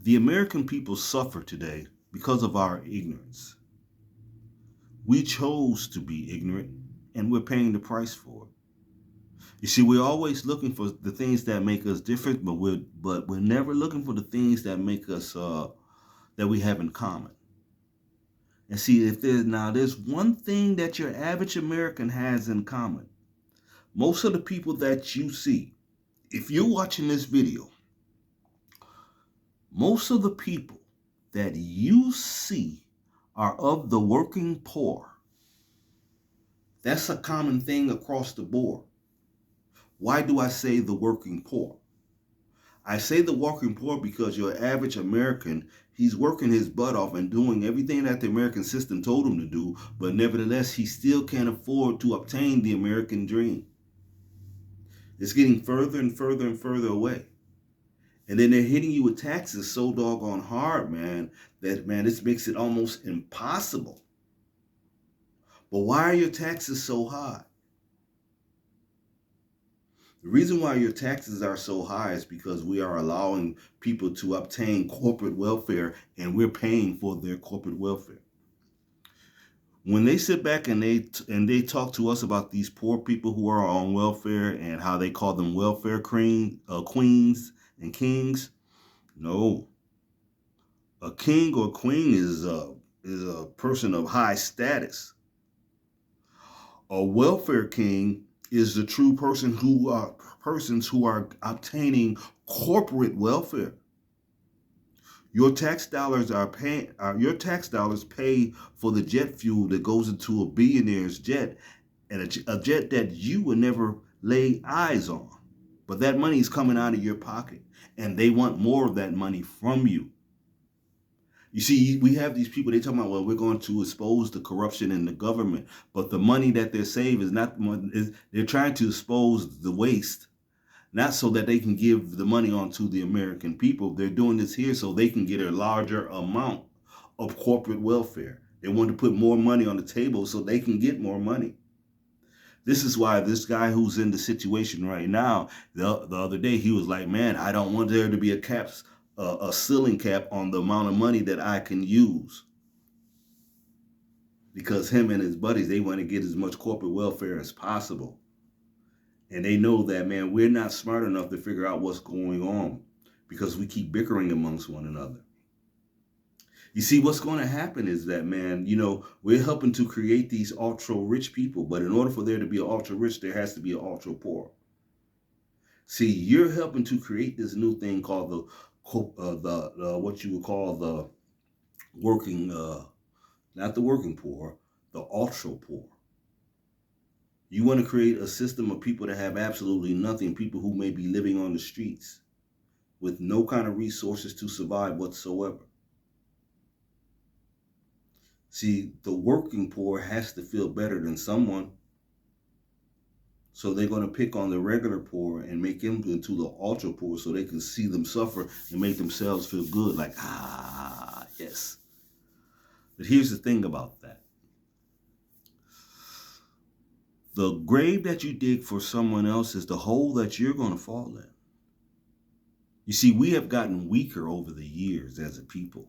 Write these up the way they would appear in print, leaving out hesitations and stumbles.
The American people suffer today because of our ignorance. We chose to be ignorant, and we're paying the price for it. You see, we're always looking for the things that make us different, but we're never looking for the things that make us that we have in common. And see, if there's one thing that your average American has in common. Most of the people that you see, if you're watching this video, most of the people that you see are of the working poor. That's a common thing across the board. Why do I say the working poor? I say the working poor because your average American, he's working his butt off and doing everything that the American system told him to do, but nevertheless, he still can't afford to obtain the American dream. It's getting further and further and further away. And then they're hitting you with taxes so doggone hard, man, that, man, this makes it almost impossible. But why are your taxes so high? The reason why your taxes are so high is because we are allowing people to obtain corporate welfare and we're paying for their corporate welfare. When they sit back and they talk to us about these poor people who are on welfare and how they call them welfare queens and kings, no. A king or queen is a person of high status. A welfare king is the true persons who are obtaining corporate welfare. Your tax dollars pay for the jet fuel that goes into a billionaire's jet, and a jet that you would never lay eyes on. But that money is coming out of your pocket, and they want more of that money from you. You see, we have these people, they talking about, well, we're going to expose the corruption in the government. But the money that they're saving is not, they're trying to expose the waste, not so that they can give the money on to the American people. They're doing this here so they can get a larger amount of corporate welfare. They want to put more money on the table so they can get more money. This is why this guy who's in the situation right now, the other day, he was like, man, I don't want there to be a ceiling cap on the amount of money that I can use. Because him and his buddies, they want to get as much corporate welfare as possible. And they know that, man, we're not smart enough to figure out what's going on because we keep bickering amongst one another. You see, what's going to happen is that, man, we're helping to create these ultra rich people. But in order for there to be an ultra rich, there has to be an ultra poor. See, you're helping to create this new thing called the what you would call the working, not the working poor, the ultra poor. You want to create a system of people that have absolutely nothing, people who may be living on the streets with no kind of resources to survive whatsoever. See, the working poor has to feel better than someone. So they're going to pick on the regular poor and make them into the ultra poor so they can see them suffer and make themselves feel good. Like, yes. But here's the thing about that. The grave that you dig for someone else is the hole that you're going to fall in. You see, we have gotten weaker over the years as a people,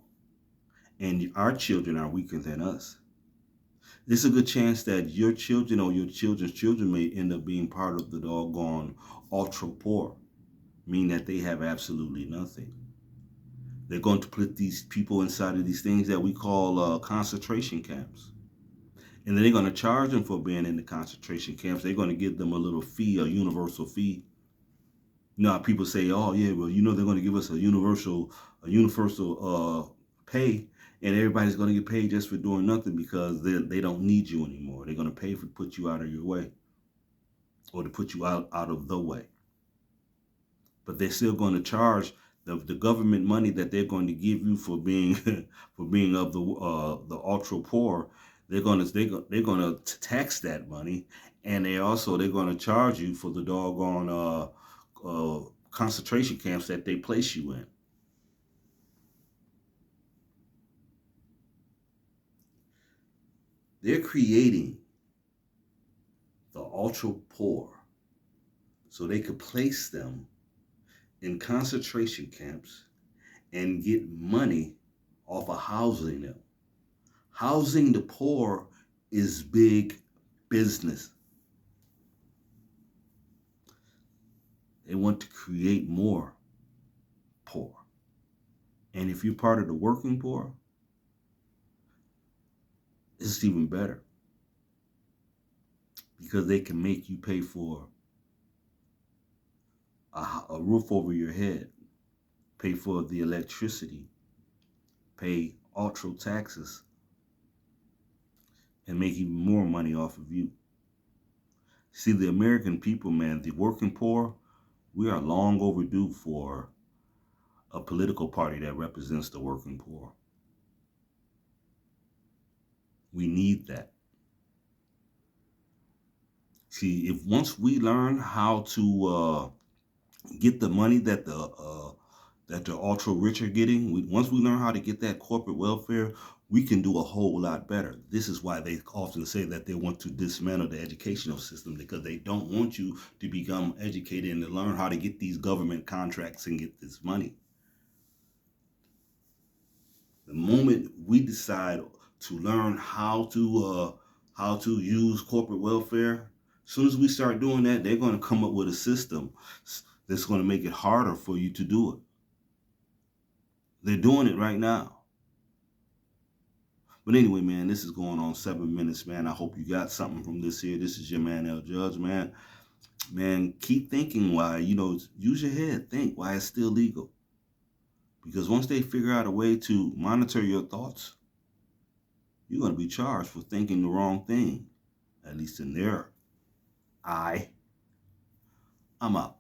and our children are weaker than us. There's a good chance that your children or your children's children may end up being part of the doggone ultra poor, meaning that they have absolutely nothing. They're going to put these people inside of these things that we call concentration camps. And then they're going to charge them for being in the concentration camps. They're going to give them a little fee, a universal fee. People say, oh, yeah, well, they're going to give us a universal pay, and everybody's going to get paid just for doing nothing because they don't need you anymore. They're going to pay for put you out of your way or to put you out of the way. But they're still going to charge the government money that they're going to give you for being for being of the ultra poor. They're going to tax that money, and they're going to charge you for the doggone concentration camps that they place you in. They're creating the ultra poor so they could place them in concentration camps and get money off of housing them. Housing the poor is big business. They want to create more poor. And if you're part of the working poor, it's even better because they can make you pay for a roof over your head, pay for the electricity, pay ultra taxes, and make even more money off of you. See, the American people, man, the working poor, we are long overdue for a political party that represents the working poor. We need that. See, if once we learn how to get the money that the ultra rich are getting, once we learn how to get that corporate welfare, we can do a whole lot better. This is why they often say that they want to dismantle the educational system, because they don't want you to become educated and to learn how to get these government contracts and get this money. The moment we decide to learn how to use corporate welfare, as soon as we start doing that, they're going to come up with a system that's going to make it harder for you to do it. They're doing it right now. But anyway, man, this is going on 7 minutes, man. I hope you got something from this here. This is your man, L. Judge, man. Man, keep thinking why, use your head. Think why it's still legal. Because once they figure out a way to monitor your thoughts, you're going to be charged for thinking the wrong thing, at least in their eye. I'm out.